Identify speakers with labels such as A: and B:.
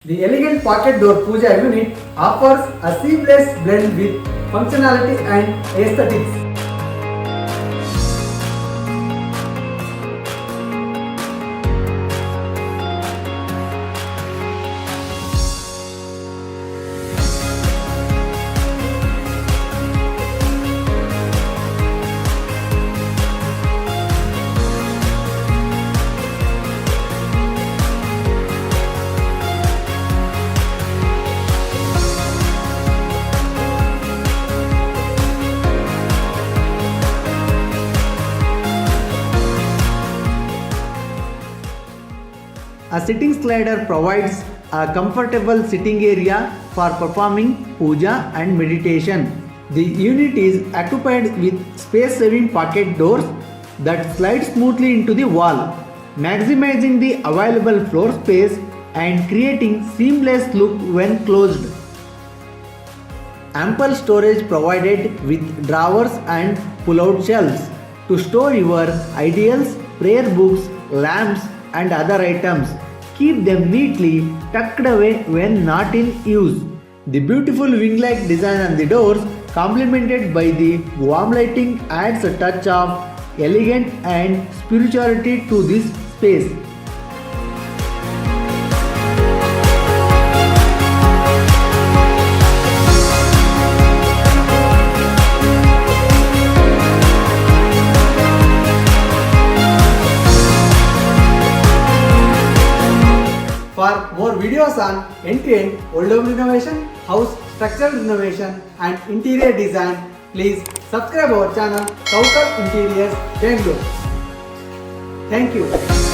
A: The elegant pocket door Pooja unit offers a seamless blend with functionality and aesthetics. A sitting slider provides a comfortable sitting area for performing puja and meditation. The unit is occupied with space-saving pocket doors that slide smoothly into the wall, maximizing the available floor space and creating seamless look when closed. Ample storage provided with drawers and pull-out shelves to store your ideals, prayer books, lamps and other items. Keep them neatly tucked away when not in use. The beautiful wing-like design on the doors, complemented by the warm lighting, adds a touch of elegance and spirituality to this space. For more videos on end-to-end old home renovation, house structural renovation and interior design, please subscribe our channel Coucal Interiors Bangalore. Thank you.